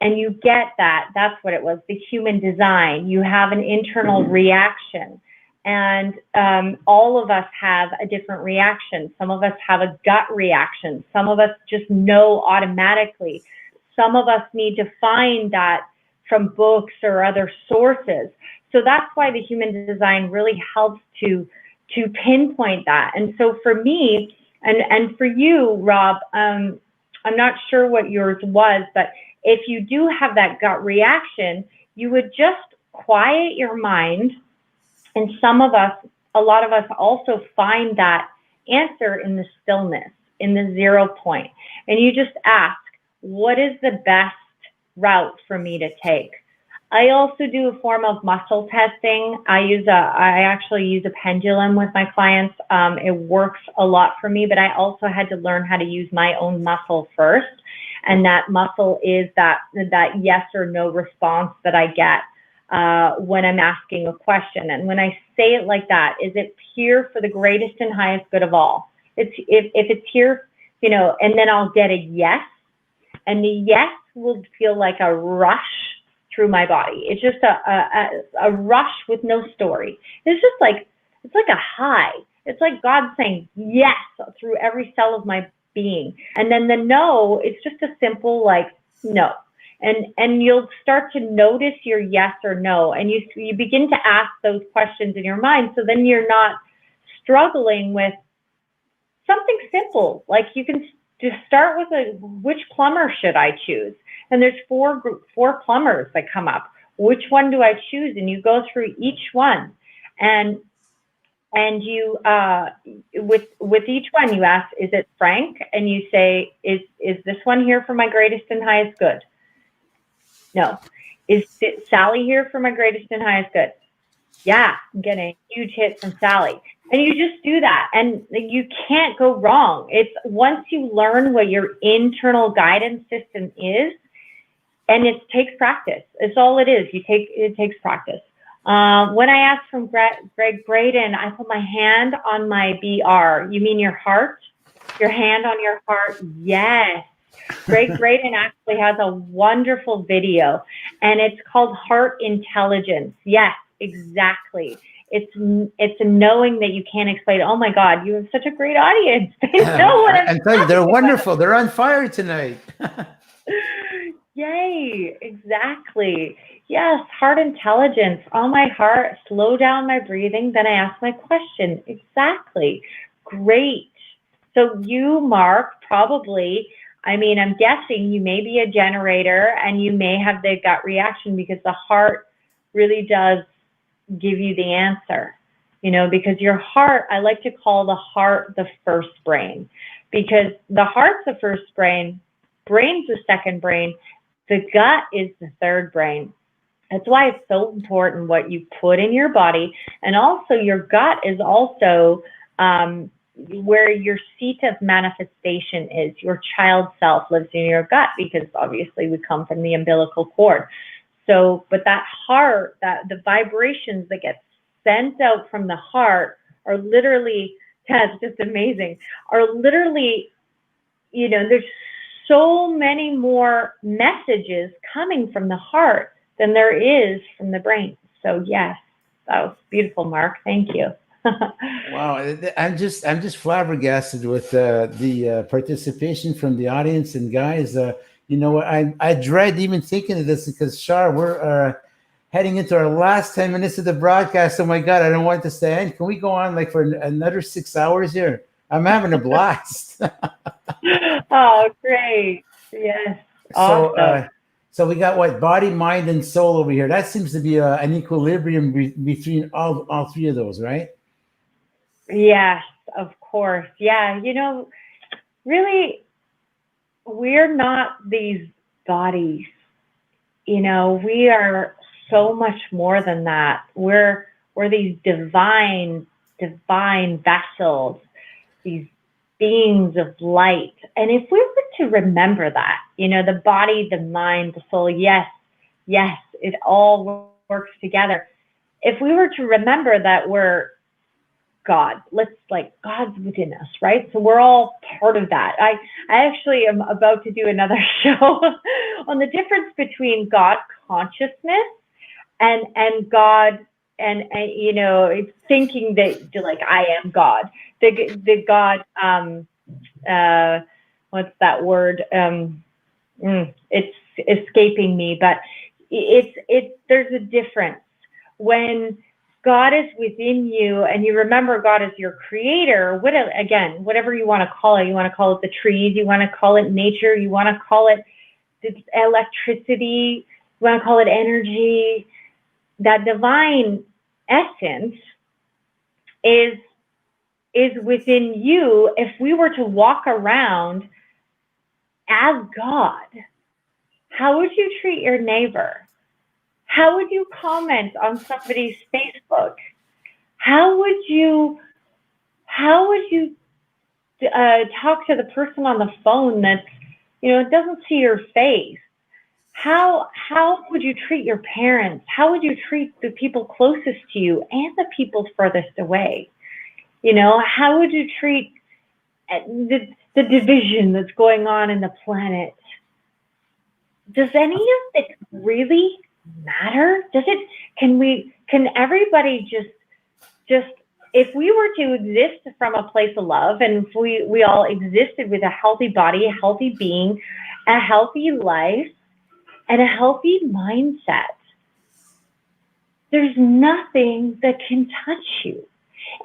And you get that, that's what it was, the human design. You have an internal reaction. And all of us have a different reaction. Some of us have a gut reaction. Some of us just know automatically. Some of us need to find that from books or other sources. So that's why the human design really helps to pinpoint that. And so for me, and for you, Rob, I'm not sure what yours was, but if you do have that gut reaction, you would just quiet your mind. And a lot of us also find that answer in the stillness, in the 0 point. And you just ask, what is the best route for me to take? I also do a form of muscle testing. I actually use a pendulum with my clients. It works a lot for me, but I also had to learn how to use my own muscle first. And that muscle is that yes or no response that I get when I'm asking a question. And when I say it like that, is it here for the greatest and highest good of all? If it's here, and then I'll get a yes, and the yes will feel like a rush through my body. It's just a rush with no story. It's just like, it's like a high. It's like God saying yes through every cell of my being. And then the no, it's just a simple like no. And you'll start to notice your yes or no, and you begin to ask those questions in your mind. So then you're not struggling with something simple. Like you can just start with which plumber should I choose? And there's four plumbers that come up. Which one do I choose? And you go through each one, and you with each one you ask, is it Frank? And you say, is this one here for my greatest and highest good? No. Is Sally here for my greatest and highest good? Yeah, I'm getting a huge hit from Sally. And you just do that, and you can't go wrong. It's once you learn what your internal guidance system is, and it takes practice. It's all it is. It takes practice. When I asked from Greg Braden, I put my hand on my BR. You mean your heart? Your hand on your heart? Yes. Greg Braden actually has a wonderful video, and it's called Heart Intelligence. Yes, exactly. It's a knowing that you can't explain. Oh my God, you have such a great audience. They know what I'm telling you, they're talking wonderful. about. They're on fire tonight. Yay, exactly. Yes, heart intelligence. On my heart, slow down my breathing, then I ask my question. Exactly. Great. So you, Mark, probably, I mean, I'm guessing you may be a generator and you may have the gut reaction because the heart really does give you the answer, you know, because your heart, I like to call the heart the first brain, because the heart's the first brain, brain's the second brain, the gut is the third brain. That's why it's so important what you put in your body. And also your gut is also where your seat of manifestation is. Your child self lives in your gut, because obviously we come from the umbilical cord. So, but that heart, that the vibrations that get sent out from the heart are literally, that's just amazing, are literally, you know, there's so many more messages coming from the heart than there is from the brain. So yes, that was beautiful, Mark. Thank you. Wow, I'm just flabbergasted with the participation from the audience. And guys, you know, I dread even thinking of this, because Shar, we're heading into our last 10 minutes of the broadcast. Oh my God, I don't want this to end. Can we go on like for another 6 hours here? I'm having a blast. Oh, great. Yes. So, Awesome. so we got what, body, mind, and soul over here. That seems to be an equilibrium between all three of those, right? Yes, of course. Yeah. You know, really, we're not these bodies. You know, we are so much more than that. We're these divine vessels, these beings of light. And if we were to remember that, you know, the body, the mind, the soul, yes, it all works together. If we were to remember that we're God, God's within us, right? So we're all part of that. I actually am about to do another show on the difference between God consciousness and God, and you know, thinking that like I am God. The God, what's that word? It's escaping me, but there's a difference when God is within you, and you remember God as your creator. Whatever you want to call it. You want to call it the trees. You want to call it nature. You want to call it electricity. You want to call it energy. That divine essence is within you. If we were to walk around as God, how would you treat your neighbor? How would you comment on somebody's Facebook? How would you talk to the person on the phone that's, you know, doesn't see your face? How would you treat your parents? How would you treat the people closest to you and the people furthest away? You know, how would you treat the division that's going on in the planet? Does any of it really matter? Can everybody just if we were to exist from a place of love, and if we all existed with a healthy body, a healthy being, a healthy life, and a healthy mindset, there's nothing that can touch you.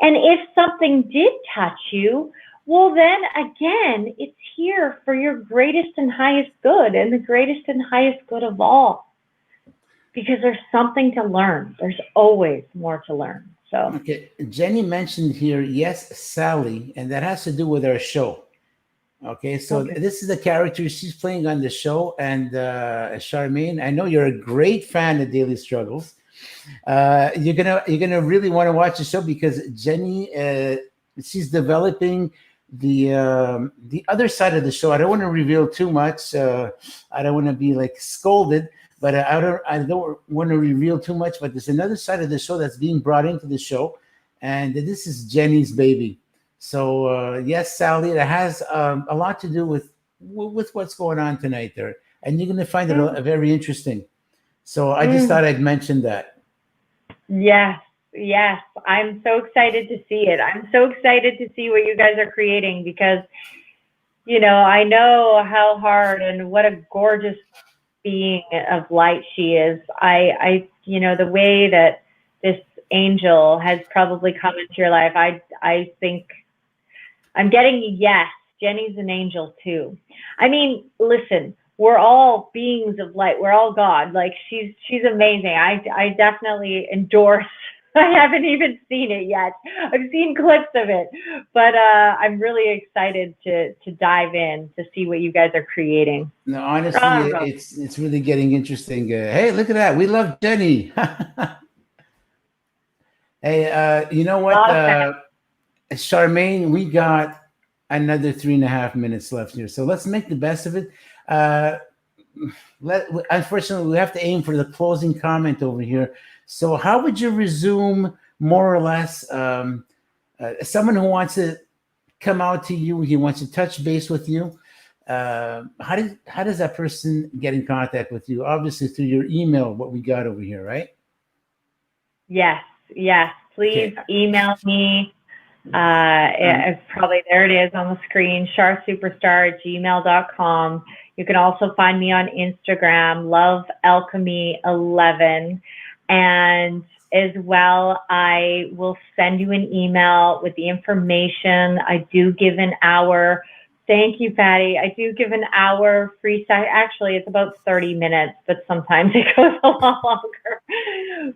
And if something did touch you, well, then again, it's here for your greatest and highest good, and the greatest and highest good of all. Because there's something to learn. There's always more to learn. So okay, Jenny mentioned here, yes, Sally, and that has to do with our show. Okay, so this is the character she's playing on the show. And Charmaine, I know you're a great fan of Daily Struggles. You're gonna really want to watch the show because Jenny, she's developing the other side of the show. I don't want to reveal too much. I don't want to be like scolded, but I don't want to reveal too much. But there's another side of the show that's being brought into the show, and this is Jenny's baby. So yes, Sally, it has a lot to do with what's going on tonight there, and you're going to find it very interesting. So I just thought I'd mention that. Yes, yes. I'm so excited to see it. I'm so excited to see what you guys are creating because, I know how hard and what a gorgeous being of light she is. The way that this angel has probably come into your life, I think I'm getting a yes. Jenny's an angel too. I mean, listen, we're all beings of light. We're all God. Like she's amazing. I definitely endorse. I haven't even seen it yet. I've seen clips of it, but I'm really excited to dive in to see what you guys are creating. No, honestly, it's really getting interesting. Hey, look at that. We love Jenny. Hey, you know what, Charmaine, we got another 3.5 minutes left here, so let's make the best of it. Unfortunately, we have to aim for the closing comment over here. So how would you resume, more or less, someone who wants to come out to you, he wants to touch base with you, how does that person get in contact with you? Obviously through your email, what we got over here, right? Yes. Please email me. It's probably, there it is on the screen, charsuperstar@gmail.com. You can also find me on Instagram, lovealchemy11. And as well, I will send you an email with the information. I do give an hour. Thank you, Patty. I do give an hour free actually, it's about 30 minutes, but sometimes it goes a lot longer.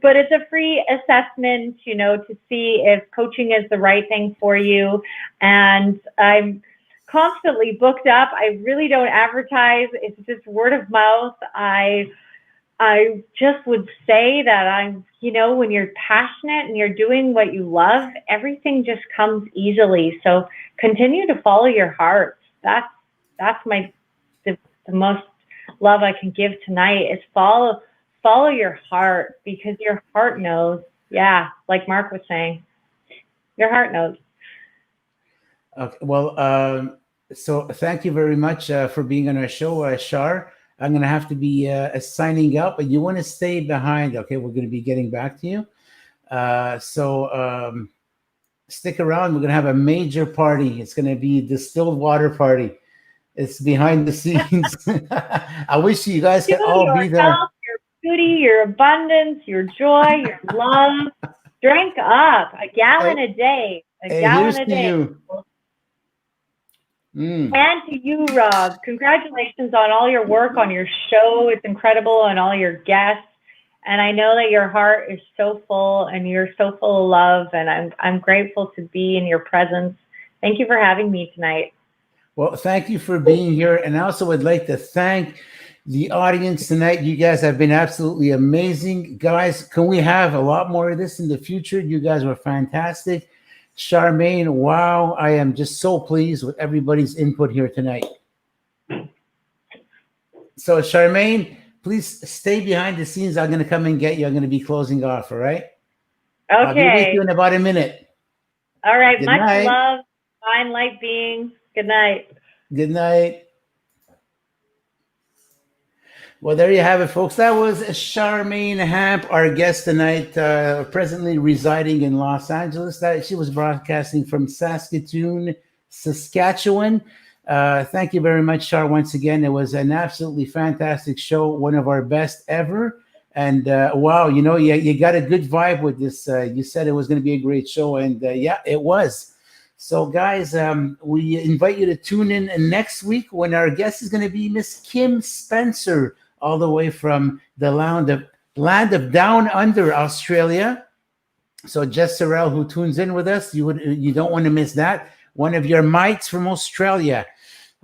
But it's a free assessment, to see if coaching is the right thing for you. And I'm constantly booked up. I really don't advertise. It's just word of mouth. I just would say that when you're passionate and you're doing what you love, everything just comes easily. So continue to follow your heart. That's the most love I can give tonight is follow your heart, because your heart knows. Yeah, like Mark was saying, your heart knows. Okay, well, so thank you very much for being on our show, Shar. I'm going to have to be signing out, but you want to stay behind. Okay, we're going to be getting back to you. So stick around. We're going to have a major party. It's going to be a distilled water party. It's behind the scenes. I wish you guys could all be there. Your beauty, your abundance, your joy, your love. Drink up a gallon a day. Gallon a day. You. And to you, Rob, congratulations on all your work on your show. It's incredible, and all your guests. And I know that your heart is so full, and you're so full of love. And I'm grateful to be in your presence. Thank you for having me tonight. Well, thank you for being here. And I also would like to thank the audience tonight. You guys have been absolutely amazing. Guys, can we have a lot more of this in the future? You guys were fantastic. Charmaine, wow, I am just so pleased with everybody's input here tonight. So Charmaine, please stay behind the scenes. I'm going to come and get you. I'm going to be closing off, all right? Okay. I'll be with you in about a minute. All right. Good Much night. love. Fine light beings. Good night. Good night. Well, there you have it, folks. That was Charmaine Hamp, our guest tonight, presently residing in Los Angeles. She was broadcasting from Saskatoon, Saskatchewan. Thank you very much, Char, once again. It was an absolutely fantastic show, one of our best ever. And wow, you got a good vibe with this. You said it was going to be a great show, and yeah, it was. So, guys, we invite you to tune in next week when our guest is going to be Miss Kim Spencer, all the way from the land of Down Under, Australia. So Jess Sorrell, who tunes in with us, you don't want to miss that. One of your mites from Australia.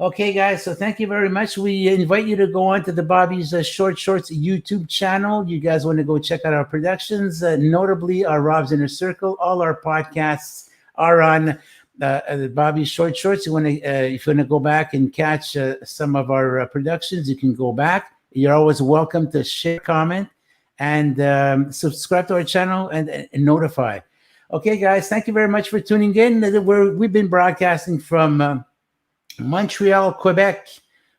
Okay, guys. So thank you very much. We invite you to go on to the Bobby's Short Shorts YouTube channel. You guys want to go check out our productions, notably our Rob's Inner Circle. All our podcasts are on the Bobby's Short Shorts. You want to, if you want to go back and catch some of our productions, you can go back. You're always welcome to share, comment, and subscribe to our channel and notify. Okay, guys. Thank you very much for tuning in. We've been broadcasting from Montreal, Quebec.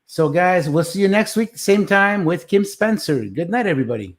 So, guys, we'll see you next week, same time with Kim Spencer. Good night, everybody.